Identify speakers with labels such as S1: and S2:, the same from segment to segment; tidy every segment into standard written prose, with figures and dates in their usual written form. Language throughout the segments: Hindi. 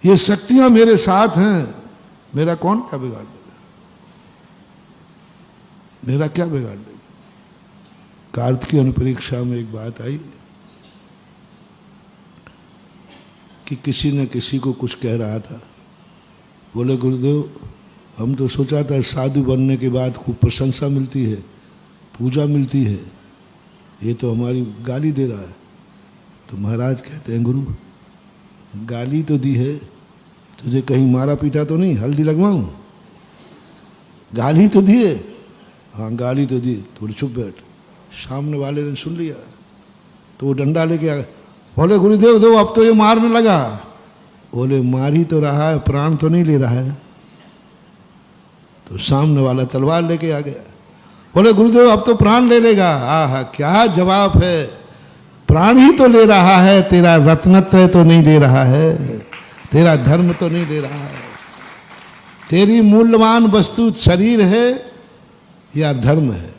S1: ये शक्तियां मेरे साथ हैं, मेरा कौन क्या बिगाड़ देगा, मेरा क्या बिगाड़ देगा। कार्तिकीय अनुपरीक्षा में एक बात आई कि किसी न किसी को कुछ कह रहा था, बोले गुरुदेव हम तो सोचा था साधु बनने के बाद खूब प्रशंसा मिलती है, पूजा मिलती है, ये तो हमारी गाली दे रहा है। तो महाराज कहते हैं गुरु गाली तो दी है, तुझे कहीं मारा पीटा तो नहीं, हल्दी लगवाऊं, गाली तो दी है, हाँ गाली तो दी, थोड़ी चुप बैठ। सामने वाले ने सुन लिया तो वो डंडा लेके आ गया, बोले गुरुदेव दो अब तो ये मारने लगा। बोले मार ही तो रहा है, प्राण तो नहीं ले रहा है। तो सामने वाला तलवार लेके आ गया, बोले गुरुदेव अब तो प्राण ले लेगा। आहा क्या जवाब है, प्राण ही तो ले रहा है, तेरा रत्नत्रय तो नहीं ले रहा है, तेरा धर्म तो नहीं ले रहा है, तेरी मूल्यवान वस्तु शरीर है या धर्म है।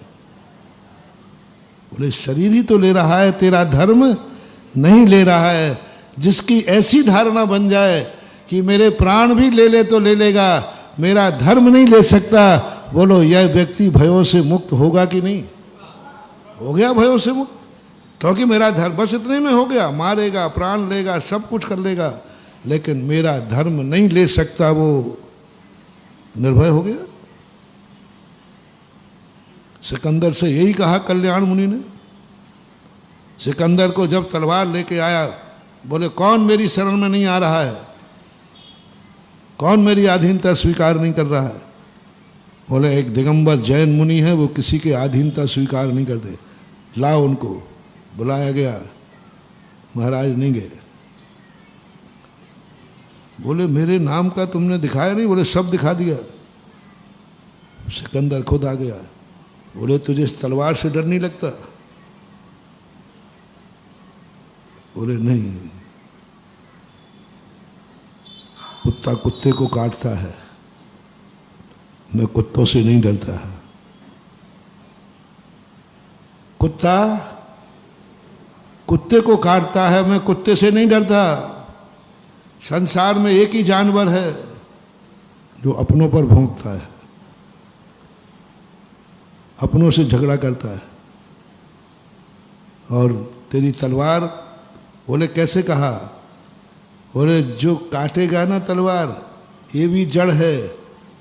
S1: बोले शरीर ही तो ले रहा है, तेरा धर्म नहीं ले रहा है। जिसकी ऐसी धारणा बन जाए कि मेरे प्राण भी ले ले तो ले लेगा, मेरा धर्म नहीं ले सकता, बोलो यह व्यक्ति भयों से मुक्त होगा कि नहीं? हो गया भयों से मुक्त, क्योंकि मेरा धर्म बस इतने में हो गया, मारेगा प्राण लेगा सब कुछ कर लेगा, लेकिन मेरा धर्म नहीं ले सकता, वो निर्भय हो गया। सिकंदर से यही कहा कल्याण मुनि ने। सिकंदर को जब तलवार लेके आया, बोले कौन मेरी शरण में नहीं आ रहा है, कौन मेरी अधीनता स्वीकार नहीं कर रहा है। बोले एक दिगंबर जैन मुनि है, वो किसी के अधीनता स्वीकार नहीं करते, लाओ उनको। बुलाया गया, महाराज नहीं गए। बोले मेरे नाम का तुमने दिखाया नहीं? बोले सब दिखा दिया। सिकंदर खुद आ गया, बोले तुझे इस तलवार से डर नहीं लगता? बोले नहीं, कुत्ता कुत्ते को काटता है, मैं कुत्तों से नहीं डरता है। कुत्ता कुत्ते को काटता है, मैं कुत्ते से नहीं डरता। संसार में एक ही जानवर है जो अपनों पर भौंकता है, अपनों से झगड़ा करता है। और तेरी तलवार, बोले कैसे कहा? बोले जो काटेगा ना तलवार ये भी जड़ है,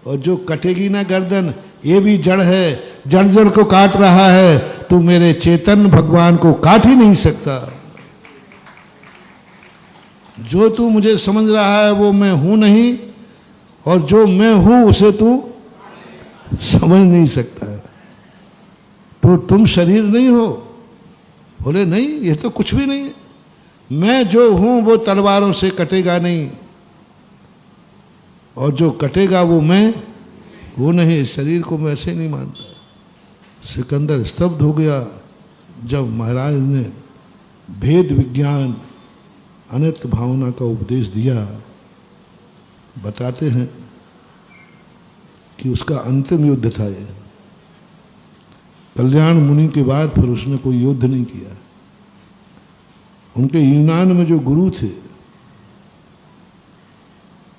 S1: और जो कटेगी ना गर्दन ये भी जड़ है। जड़ जड़ को काट रहा है, तू मेरे चेतन भगवान को काट ही नहीं सकता। जो तू मुझे समझ रहा है वो मैं हूं नहीं, और जो मैं हूं उसे तू समझ नहीं सकता। तो तुम शरीर नहीं हो? बोले नहीं, ये तो कुछ भी नहीं है। मैं जो हूं वो तलवारों से कटेगा नहीं, और जो कटेगा वो मैं वो नहीं। शरीर को मैं ऐसे नहीं मानता। सिकंदर स्तब्ध हो गया जब महाराज ने भेद विज्ञान अनित्य भावना का उपदेश दिया। बताते हैं कि उसका अंतिम युद्ध था ये। कल्याण मुनि के बाद फिर उसने कोई युद्ध नहीं किया। उनके यूनान में जो गुरु थे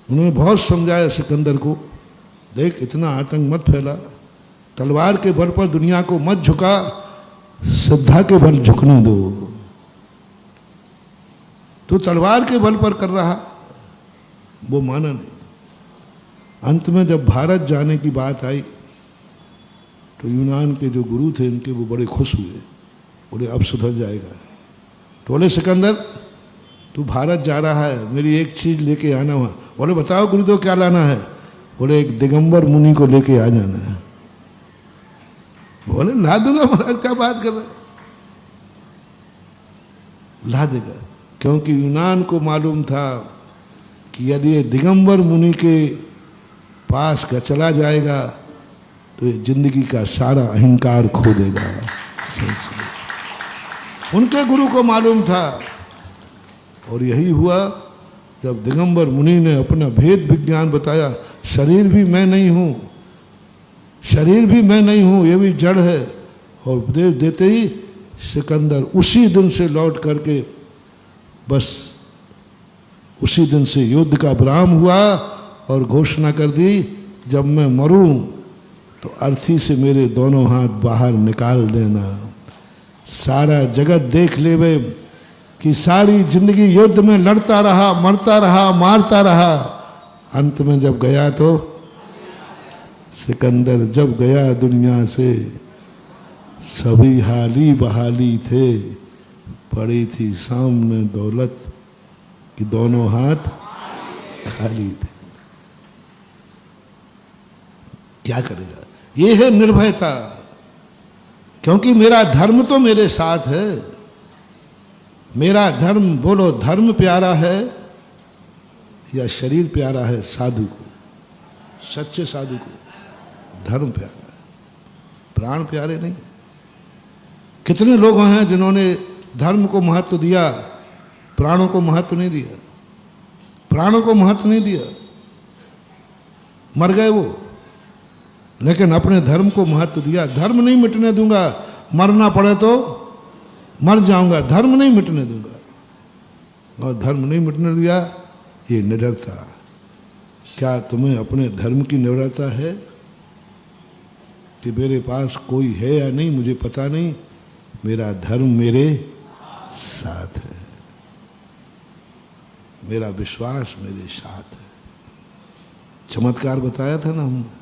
S1: उन्होंने बहुत समझाया सिकंदर को, देख इतना आतंक मत फैला, तलवार के बल पर दुनिया को मत झुका, श्रद्धा के बल झुकने दो। तो तलवार के बल पर कर रहा, वो माना नहीं। अंत में जब भारत जाने की बात आई तो यूनान के जो गुरु थे इनके, वो बड़े खुश हुए, बोले अब सुधर जाएगा। तो बोले सिकंदर तू भारत जा रहा है, मेरी एक चीज लेके आना वहां। बोले बताओ गुरुदेव क्या लाना है? बोले एक दिगंबर मुनि को लेके आ जाना है। बोले ला दूंगा महाराज, क्या बात कर रहे, ला देगा। क्योंकि यूनान को मालूम था कि यदि ये दिगंबर मुनि के पास का चला जाएगा तो ये जिंदगी का सारा अहंकार खो देगा। उनके गुरु को मालूम था, और यही हुआ जब दिगंबर मुनि ने अपना भेद विज्ञान बताया। शरीर भी मैं नहीं हूँ, शरीर भी मैं नहीं हूँ, ये भी जड़ है। और उपदेश देते ही सिकंदर उसी दिन से लौट करके बस उसी दिन से युद्ध का विराम हुआ और घोषणा कर दी, जब मैं मरूं तो अर्थी से मेरे दोनों हाथ बाहर निकाल देना। सारा जगत देख लेवे कि सारी जिंदगी युद्ध में लड़ता रहा, मरता रहा, मारता रहा, अंत में जब गया तो सिकंदर जब गया दुनिया से सभी हाली बहाली थे, पड़ी थी सामने दौलत कि दोनों हाथ खाली थे। क्या करेगा? ये है निर्भयता, क्योंकि मेरा धर्म तो मेरे साथ है। मेरा धर्म, बोलो धर्म प्यारा है या शरीर प्यारा है? साधु को, सच्चे साधु को धर्म प्यारा है, प्राण प्यारे नहीं। कितने लोग हैं जिन्होंने धर्म को महत्व दिया, प्राणों को महत्व नहीं दिया, प्राणों को महत्व नहीं दिया, मर गए वो, लेकिन अपने धर्म को महत्व दिया। धर्म नहीं मिटने दूंगा, मरना पड़े तो मर जाऊंगा, धर्म नहीं मिटने दूंगा। और धर्म नहीं मिटने दिया, ये निडरता। क्या तुम्हें अपने धर्म की निडरता है कि मेरे पास कोई है या नहीं मुझे पता नहीं, मेरा धर्म मेरे साथ है, मेरा विश्वास मेरे साथ है। चमत्कार बताया था ना हमने,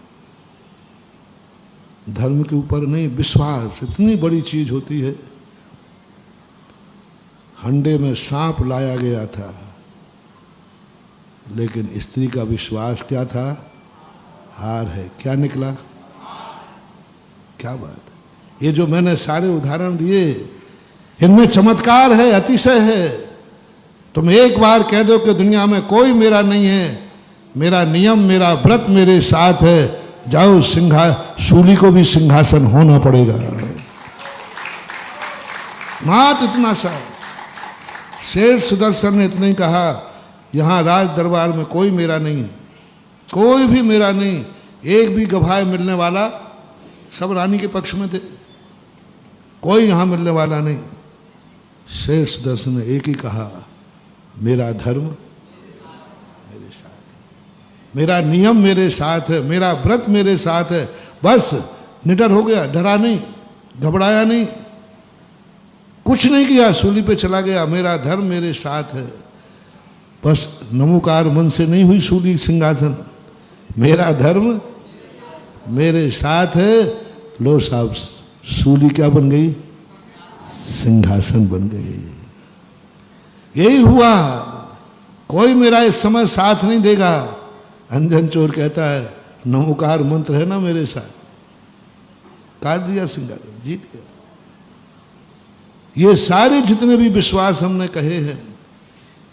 S1: धर्म के ऊपर नहीं, विश्वास इतनी बड़ी चीज होती है। हंडे में सांप लाया गया था, लेकिन स्त्री का विश्वास क्या था? हार है। क्या निकला? क्या बात है। ये जो मैंने सारे उदाहरण दिए, इनमें चमत्कार है, अतिशय है। तुम एक बार कह दो कि दुनिया में कोई मेरा नहीं है, मेरा नियम, मेरा व्रत मेरे साथ है, जाओ सूली को भी सिंहासन होना पड़ेगा। मात इतना सा। शेर सुदर्शन ने इतना ही कहा, यहां राज दरबार में कोई मेरा नहीं है, कोई भी मेरा नहीं, एक भी गवाह मिलने वाला, सब रानी के पक्ष में थे, कोई यहां मिलने वाला नहीं। शेर सुदर्शन ने एक ही कहा, मेरा धर्म मेरे साथ, मेरा नियम मेरे साथ है, मेरा व्रत मेरे साथ है। बस निडर हो गया, डरा नहीं, घबराया नहीं, कुछ नहीं किया, सूली पे चला गया, मेरा धर्म मेरे साथ है। बस नमोकार मन से नहीं हुई सूली सिंहासन, मेरा धर्म मेरे साथ है। लो साहब, सूली क्या बन गई? सिंहासन बन गई। यही हुआ। कोई मेरा इस समय साथ नहीं देगा। अंजन चोर कहता है, नमोकार मंत्र है ना मेरे साथ, काट दिया सिंहासन, जीत गया। ये सारे जितने भी विश्वास हमने कहे हैं,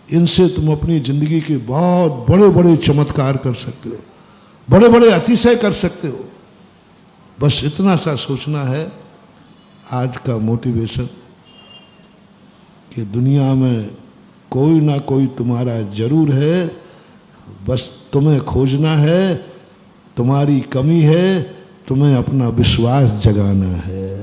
S1: इनसे तुम अपनी जिंदगी के बहुत बड़े बड़े चमत्कार कर सकते हो, बड़े बड़े अतिशय कर सकते हो। बस इतना सा सोचना है आज का मोटिवेशन, कि दुनिया में कोई ना कोई तुम्हारा जरूर है, बस तुम्हें खोजना है। तुम्हारी कमी है, तुम्हें अपना विश्वास जगाना है।